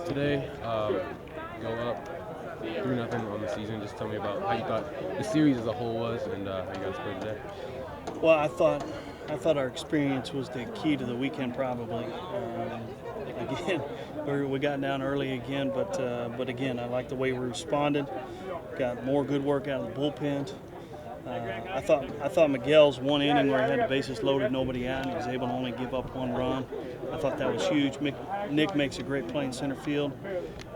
Today, go up 3-0 on the season. Just tell me about how you thought the series as a whole was and how you guys played today. Well, I thought our experience was the key to the weekend probably. Again, we got down early again, but again, I like the way we responded. Got more good work out of the bullpen. I thought Miguel's one inning where he had the bases loaded, nobody out, and he was able to only give up one run. I thought that was huge. Nick makes a great play in center field.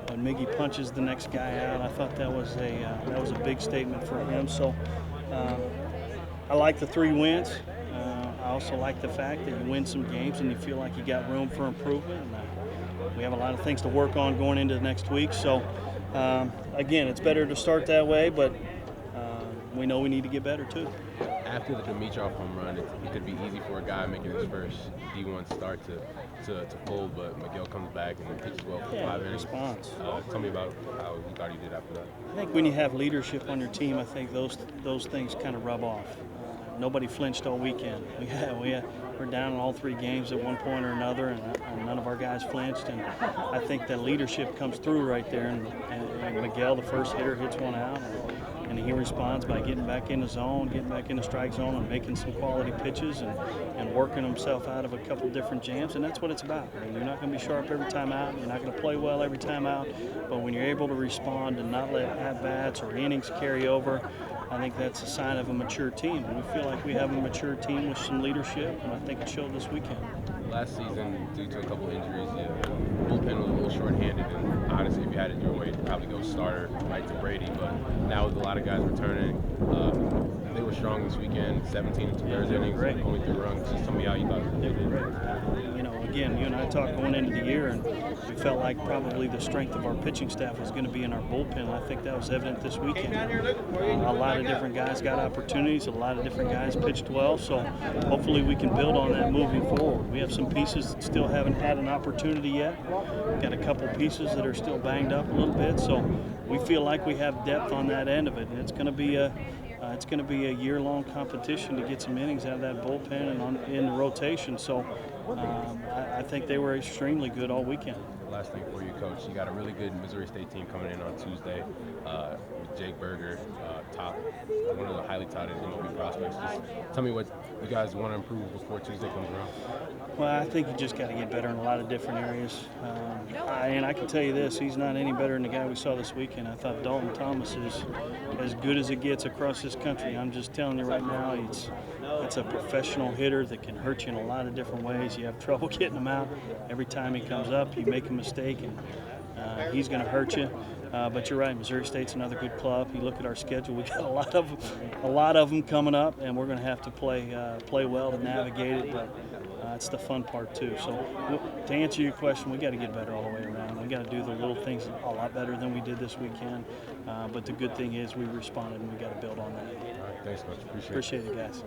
When Miggy punches the next guy out, I thought that was a big statement for him. So I like the 3 wins. I also like the fact that you win some games and you feel like you got room for improvement. And, we have a lot of things to work on going into next week. So again, it's better to start that way, but we know we need to get better too. After the Dimitrov home run, it could be easy for a guy making his first D1 start to fold, but Miguel comes back and pitches well for 5 innings. Response. Tell me about how you thought he did after that. I think when you have leadership on your team, I think those things kind of rub off. Nobody flinched all weekend. We're down in all 3 games at one point or another, and none of our guys flinched. And I think that leadership comes through right there. And Miguel, the first hitter, hits one out, and he responds by getting back in the zone, getting back in the strike zone, and making some quality pitches and working himself out of a couple different jams. And that's what it's about. I mean, you're not going to be sharp every time out. You're not going to play well every time out. But when you're able to respond and not let at-bats or innings carry over, I think that's a sign of a mature team. And we feel like we have a mature team with some leadership, and I think it showed this weekend. Last season, due to a couple injuries, the bullpen was a little short-handed, and honestly, if you had it your way, you'd probably go starter right to Brady. But now with a lot of guys returning, they were strong this weekend. 17 2/3 innings, only 3 runs. Just tell me how you thought they did. Again, you and I talked going into the year, and we felt like probably the strength of our pitching staff was going to be in our bullpen. I think that was evident this weekend. A lot of different guys got opportunities. A lot of different guys pitched well. So hopefully we can build on that moving forward. We have some pieces that still haven't had an opportunity yet. Got a couple pieces that are still banged up a little bit. So we feel like we have depth on that end of it, and it's going to be a year-long competition to get some innings out of that bullpen and in the rotation. So I think they were extremely good all weekend. Last thing for you, Coach. You got a really good Missouri State team coming in on Tuesday with Jake Berger, one of the highly touted MLB prospects. Just tell me what you guys want to improve before Tuesday comes around. Well, I think you just got to get better in a lot of different areas. And I can tell you this, he's not any better than the guy we saw this weekend. I thought Dalton Thomas is as good as it gets across this country. I'm just telling you right now, it's a professional hitter that can hurt you in a lot of different ways. You have trouble getting him out. Every time he comes up, you make a mistake, and he's going to hurt you. But you're right, Missouri State's another good club. You look at our schedule; we got a lot of them coming up, and we're going to have to play well to navigate it. But it's the fun part too. So to answer your question, we got to get better all the way around. We got to do the little things a lot better than we did this weekend. But the good thing is we responded, and we got to build on that. All right, thanks, Coach. Appreciate it. Appreciate it, guys.